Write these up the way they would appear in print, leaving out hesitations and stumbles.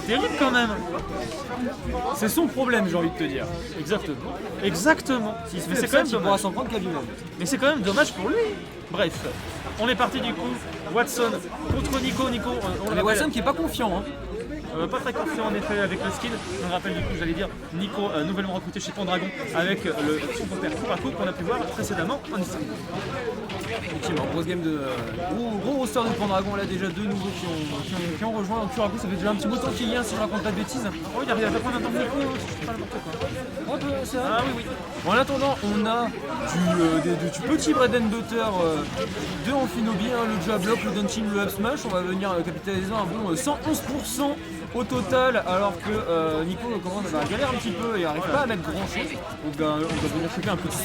terrible quand même. C'est son problème, j'ai envie de te dire. Exactement. S'il se Mais fait c'est ça, quand même il pourra dommage. s'en prendre qu'à lui-même. Mais c'est quand même dommage pour lui. Bref, on est parti du coup. Watson contre Nico. Nico, on le Mais rappelle, Watson qui est pas confiant, hein. pas très confiant en effet avec le skin. On le rappelle du coup, j'allais dire, Nico nouvellement recruté chez Pendragon avec son compère Kurako qu'on a pu voir précédemment en Israël. Effectivement, grosse game de. Gros roster de Pendragon, là déjà deux nouveaux qui ont rejoint. Kurako, ça fait déjà un petit bout de temps qu'il y a, si je raconte pas de bêtises. Oh, il arrive à prendre un temps de Nico, c'est pas n'importe quoi. C'est vrai. Ah oui. Bon, en attendant, on a du petit bread and butter de Amphinobi, hein, le jab block, le down-chin, le up smash. On va venir capitaliser un bon 111% au total, alors que Nico commence à galérer un petit peu et n'arrive pas à mettre grand chose. Donc on va venir choper un petit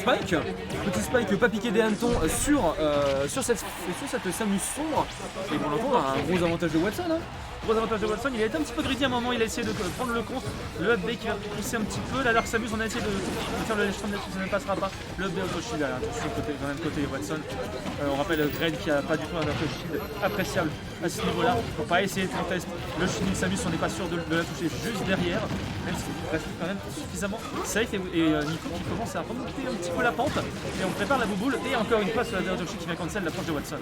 spike pas piqué des hannetons sur cette Samus sombre. Et pour l'instant, on a un gros avantage de Watson. Hein. Gros avantage de Watson, il a été un petit peu greedy à un moment, il a essayé de prendre le contre, le up B qui va pousser un petit peu, là alors que Samus on a essayé de faire le ledge là-dessus, ça ne passera pas, le up B auto shield là, attention quand même côté Watson, on rappelle Greg qui a pas du tout un auto shield appréciable à ce niveau là, faut pas essayer de contester le shielding Samus, on n'est pas sûr de la toucher juste derrière, même si il reste quand même suffisamment safe et Nico qui commence à remonter un petit peu la pente, et on prépare la bouboule et encore une fois sur la auto shield qui vient cancel l'approche de Watson.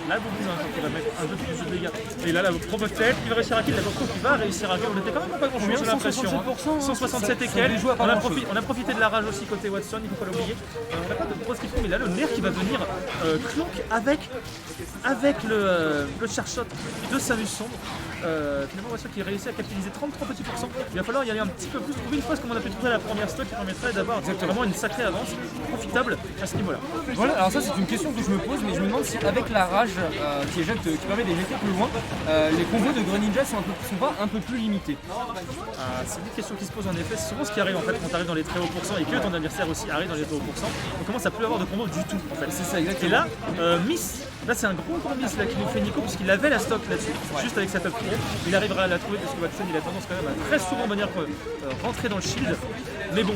Là, Boubou qui va mettre un peu plus de dégâts. Et là, la promo tête, il va réussir à kill. La Gorko qui va réussir à kill. On était quand même pas grand chose, j'ai l'impression. 167 et quelques. On a profité de la rage aussi côté Watson, il ne faut pas l'oublier. On n'a pas de grosse kill, mais là, le nerf qui va venir clank avec le charshot de Samus Sombre. Finalement, Watson qui réussit à capitaliser 33 petits pourcents. Il va falloir y aller un petit peu plus, trouver une fois ce qu'on a pu trouver à la première stock qui permettrait d'avoir vraiment une sacrée avance profitable à ce niveau-là. Voilà, alors ça c'est une question que je me pose, mais je me demande si avec la rage qui permet d'éjecter plus loin, les combos de Greninja sont pas un peu plus limités. C'est une question qui se pose en effet, c'est souvent ce qui arrive en fait quand tu arrives dans les très hauts pourcents et que ton adversaire aussi arrive dans les très hauts pourcents, on commence à plus avoir de combos du tout en fait. C'est ça exactement. Et là, là c'est un gros miss là qui nous fait Nico puisqu'il avait la stock là-dessus, juste avec sa top pro. Il arrivera à la trouver parce que Watson il a tendance quand même à très souvent venir rentrer dans le shield. Mais bon,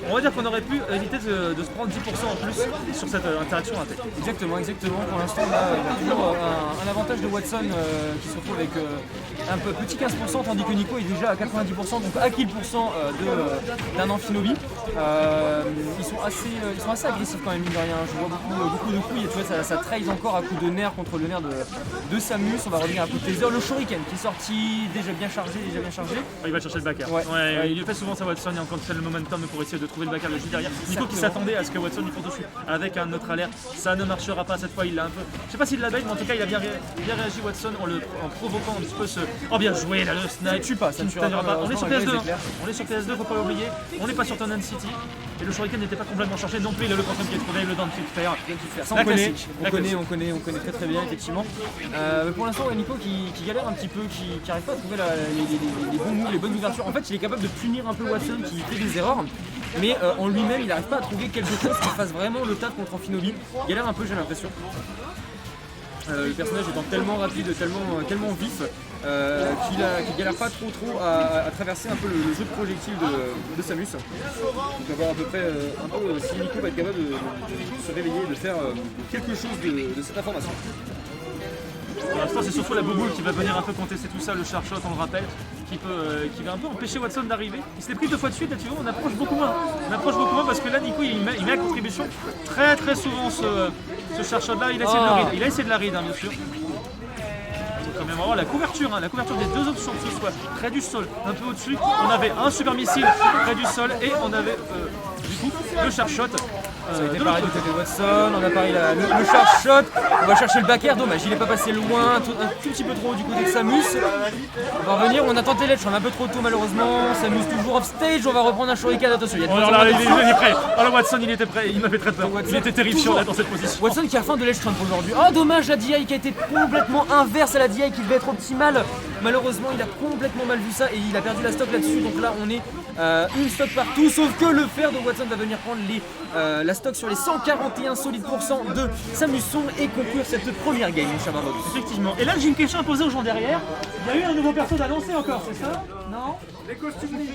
on va dire qu'on aurait pu éviter de se prendre 10% en plus sur cette interaction ratée. Exactement. Pour l'instant, on a toujours un avantage de Watson qui se retrouve avec un peu petit 15%, tandis que Nico est déjà à 90%, donc à kill d'un Amphinobi. Ils sont assez agressifs quand même, mine de rien. Je vois beaucoup de coups. Et tu vois, ça trade encore à coup de nerf contre le nerf de Samus. On va revenir à coup de taser. Le Shuriken qui est sorti déjà bien chargé. Il va chercher le backer. Il fait souvent ça Watson, quand il fait le momentum pour essayer de trouver le backer juste derrière. Nico qui s'attendait à ce que Watson lui fonce dessus avec un autre alerte. Ça ne marchera pas cette fois, il l'a un peu. Je sais pas s'il l'a bait, mais en tout cas il a bien réagi Watson en provoquant un petit peu ce. Oh bien joué là le snipe. Ça tue pas. On est sur PS2. On est sur PS2, faut pas l'oublier. On n'est pas sur Tonan City. Et le Shuriken n'était pas complètement chargé non plus, il a le quantum qui est trouvé, le down kick faire. Ça on connaît très bien effectivement. Pour l'instant Nico qui galère un petit peu, qui n'arrive pas à trouver les bons moves, les bonnes ouvertures. En fait il est capable de punir un peu Watson qui fait des erreurs, mais en lui-même il n'arrive pas à trouver quelque chose qui fasse vraiment le taf contre Amphinobi. Il galère un peu, j'ai l'impression. Le personnage étant tellement rapide, tellement vif qu'il galère pas trop à traverser un peu le jeu de projectiles de Samus. Donc on va voir à peu près si Nico va être capable de se réveiller et de faire quelque chose de cette information. Pour l'instant, c'est surtout la bouboule qui va venir un peu contester tout ça, le charshot, on le rappelle, qui va un peu empêcher Watson d'arriver. Il s'était pris 2 fois de suite, là tu vois, on approche beaucoup moins parce que là, Nico, il met à contribution très souvent ce charshot là. Il a essayé de la read, hein, bien sûr. Quand même avoir la couverture des deux options, que ce soit près du sol, un peu au-dessus. On avait un super missile près du sol et on avait du coup le charshot. Ça a été pareil du côté de Watson, on a pareil le charshot, on va chercher le backer, dommage, il est pas passé loin, un tout petit peu trop haut du côté de Samus. On va revenir, on a tenté l'edge, on a un peu trop tôt malheureusement, Samus toujours off stage, on va reprendre un shuriken, attention, il y a il est prêt. Alors Watson il était prêt, il m'avait très peur, il était terrifiant là dans cette position. Watson qui a faim de l'edge trump aujourd'hui. Oh dommage, la DI qui a été complètement inverse à la DI qui devait être optimale. Malheureusement il a complètement mal vu ça et il a perdu la stock là-dessus, donc là on est une stock partout, sauf que le fer de Watson va venir prendre la stock sur les 141 solides pourcents de Samus Sombre et conclure cette première game, mon cher Barbados. Effectivement. Et là, j'ai une question à poser aux gens derrière. Il y a eu un nouveau perso d'annoncer encore, c'est ça? Non? Les costumes Mi.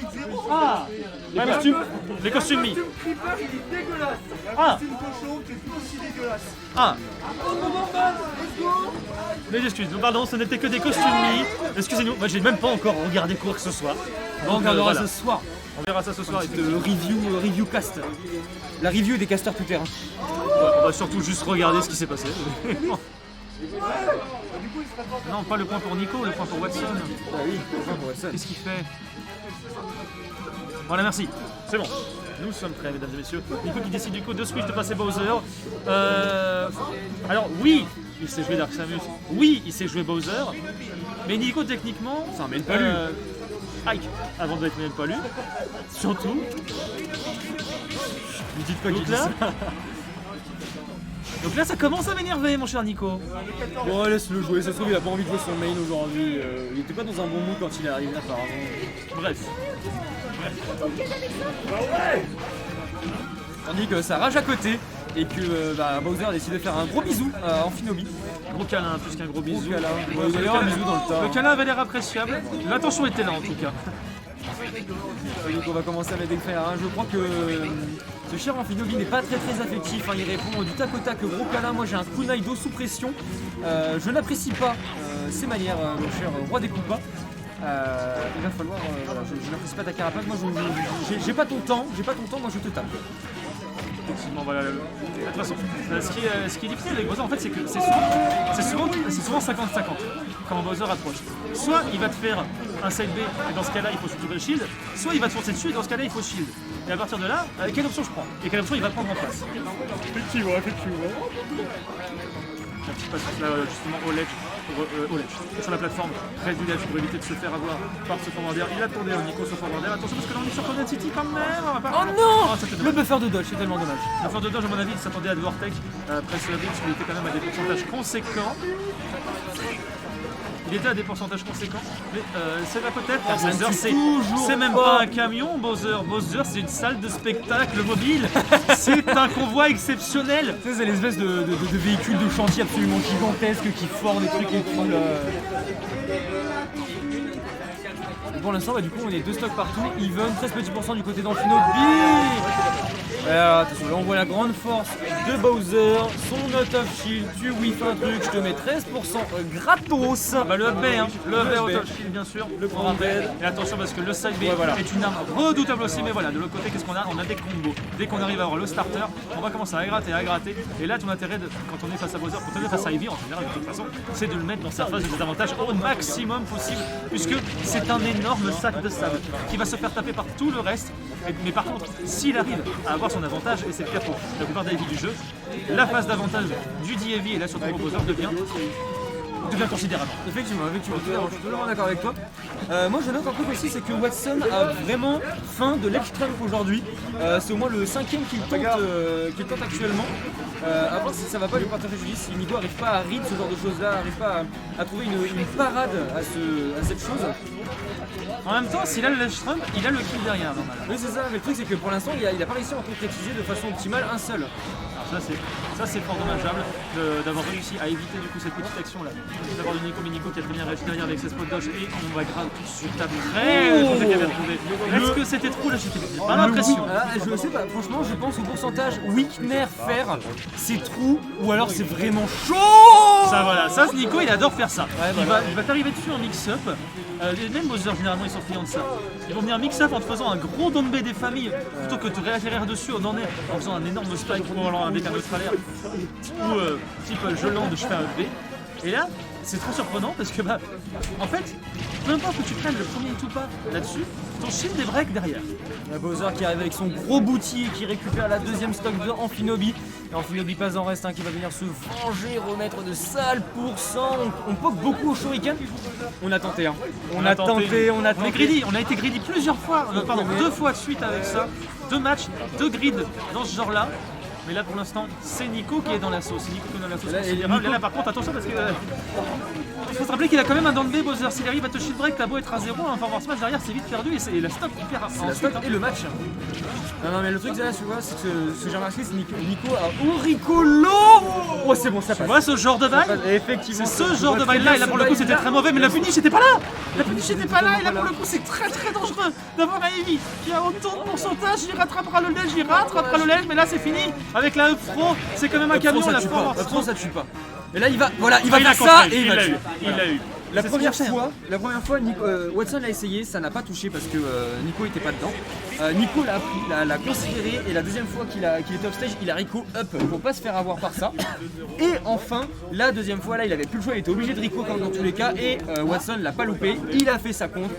Ah! Les costumes Mi. Le costume Creeper, il est dégueulasse. Le Ah. costume cochon qui est tout aussi dégueulasse. Ah! Let's go. Mes excuses, pardon, ce n'était que des costumes mis. Excusez-nous, moi j'ai même pas encore regardé quoi que ce soit. On regardera voilà. ce soir. On verra ça ce soir. Le review cast. La review des casters tout terrain. On va surtout juste regarder ce qui s'est passé. Non, pas le point pour Nico, le point pour Watson. Ah oui, pour Watson. Qu'est-ce qu'il fait? Voilà, merci. C'est bon. Nous sommes prêts, mesdames et messieurs. Nico qui décide du coup de switch, de passer Bowser. Alors oui, il sait jouer Dark Samus. Oui, il sait jouer Bowser. Mais Nico, techniquement... C'est un main pas lu. Ike, avant d'être main pas lu. Surtout... Ne dites pas qu'il Donc dit là... ça. Donc là, ça commence à m'énerver, mon cher Nico. Bon, laisse-le jouer. Ça se trouve, il a pas envie de jouer son main aujourd'hui. Il était pas dans un bon mood quand il est arrivé, apparemment. Bref. Tandis que ça rage à côté et que Bowser décide de faire un gros bisou à Amphinobi. Gros câlin, plus qu'un gros bisou. Gros câlin. Ouais, Il y a un bisou dans le tas. Le câlin avait l'air appréciable. L'attention était là en tout cas. Donc on va commencer à mettre des fers. Je crois que ce cher Amphinobi n'est pas très affectif. Il répond du tac au tac, gros câlin. Moi j'ai un kunai d'eau sous pression. Je n'apprécie pas ces manières, mon cher roi des Koopas. Il va falloir, voilà, je n'apprécie pas ta carapace. Moi j'ai pas ton temps, moi je te tape. Effectivement, voilà. De toute façon, ce qui est difficile avec Bowser, en fait, c'est que c'est souvent 50-50 quand Bowser approche. Soit il va te faire un side B, et dans ce cas-là, il faut surtout le shield, soit il va te foncer dessus, et dans ce cas-là, il faut shield. Et à partir de là, quelle option je prends? Et quelle option il va prendre en face? Effectivement. Un petit passage là, justement, au ledge, sur la plateforme, près du ledge pour éviter de se faire avoir par ce forwarder. Il attendait un Nico sur forwarder. Attention parce que là on est sur Conan City quand même. Oh non, le buffer de dodge, c'est tellement dommage. Le buffer de dodge, à mon avis, il s'attendait à de Vortex après ce parce qu'il était quand même à des pourcentages conséquents. Il était à des pourcentages conséquents, mais c'est là peut-être. Bowser, c'est même pas un camion, Bowser. Bowser, c'est une salle de spectacle mobile. C'est un convoi exceptionnel. Tu sais, c'est l'espèce de véhicule de chantier absolument gigantesque qui fort des trucs et tout. Et pour l'instant, du coup, on est 2 stocks partout. Even, 13 petits % du côté d'Amphinobi. Attention, là on voit la grande force de Bowser, son note of shield, tu whiff un truc, je te mets 13% gratos. Le up B, hein, le up B auto shield bien sûr, le grand raid. Et attention parce que le side B est une arme redoutable aussi, mais voilà, de l'autre côté qu'est-ce qu'on a? On a des combos. Dès qu'on arrive à avoir le starter, on va commencer à gratter. Et là ton intérêt quand on est face à Bowser, quand on est face à Ivy en général de toute façon, c'est de le mettre dans sa phase de désavantage au maximum possible, puisque c'est un énorme sac de sable qui va se faire taper par tout le reste. Mais par contre, s'il arrive à avoir son avantage, et c'est le cas pour la plupart des heavy du jeu, la phase d'avantage du D-Heavy et là surtout pour Bowser devient considérable. Effectivement, je suis totalement d'accord avec toi. Moi je note un truc aussi, c'est que Watson a vraiment faim de ledge trump aujourd'hui. C'est au moins le 5e qu'il tente actuellement. À voir si ça va pas lui porter préjudice, si Nico n'arrive pas à read ce genre de choses là, n'arrive pas à trouver une parade à cette chose. En même temps, s'il a le ledge trump, il a le kill derrière normalement. Oui c'est ça, mais le truc c'est que pour l'instant il a pas réussi à en concrétiser de façon optimale un seul. Alors ça c'est fort dommageable d'avoir réussi à éviter du coup cette petite action là. D'avoir du Nico qui a très bien réagi derrière avec ses spot dodge et on va grave sur table très. Est-ce que c'était trop là? J'ai pas l'impression. Je sais pas, franchement je pense au pourcentage weakener faire, c'est trou ou alors c'est vraiment chaud. Ça voilà, ça Nico il adore faire ça. Ouais, Il va t'arriver dessus en mix-up. Même Bowser généralement ils sont friands de ça. Ils vont venir mix-up en te faisant un gros down B des familles plutôt que de réatterrir dessus en faisant un énorme spike ou alors avec un neutralaire ou type je lande, je fais un B. Et là, c'est trop surprenant parce que en fait, peu importe que tu prennes le premier tout pas là-dessus, ton shield est break derrière. Il y a Bowser qui arrive avec son gros boutil et qui récupère la deuxième stock de Amphinobi. Et Amphinobi passe en reste, qui va venir se venger, remettre de sales pourcents. On poke beaucoup au shuriken. On a tenté, On a tenté. On est greedy, on a été greedy plusieurs fois, pardon, 2 fois de suite avec ça. 2 matchs, 2 grids dans ce genre-là. Mais là pour l'instant, c'est Nico qui est dans la sauce. C'est Nico qui est dans la sauce considérable. Et là par contre, attention parce que. Il faut se rappeler qu'il a quand même un down B Bowser. S'il arrive à te shield break, t'as beau être à 0, un forward smash derrière, c'est vite perdu et la stock qui perd ensuite. Et le match. Non mais le truc là, tu vois, c'est que ce que j'ai remarqué, c'est Nico a Auricolo. Oh c'est bon, ça passe. Tu vois ce genre de bail? Effectivement. C'est ce genre de bail là, et là pour le coup c'était très mauvais, mais la finish était pas là. La finish était pas là, et là pour le coup c'est très dangereux d'avoir un Heavy qui a autant de pourcentage, il rattrapera le ledge, mais là c'est fini. Avec la up throw, c'est quand même un camion, la forward throw ça tue pas. Et là il va, voilà, il va Ah, faire a ça contré, et il va l'a tuer. eu. Il l'a eu. La C'est ce première qu'il cherchait, hein. fois, Watson l'a essayé, ça n'a pas touché parce que Nico était pas dedans. Nico l'a appris, l'a considéré et la deuxième fois qu'il était offstage, il a Rico up pour pas se faire avoir par ça. Et enfin, la deuxième fois là, il avait plus le choix, il était obligé de Rico comme dans tous les cas et Watson l'a pas loupé, il a fait sa contre.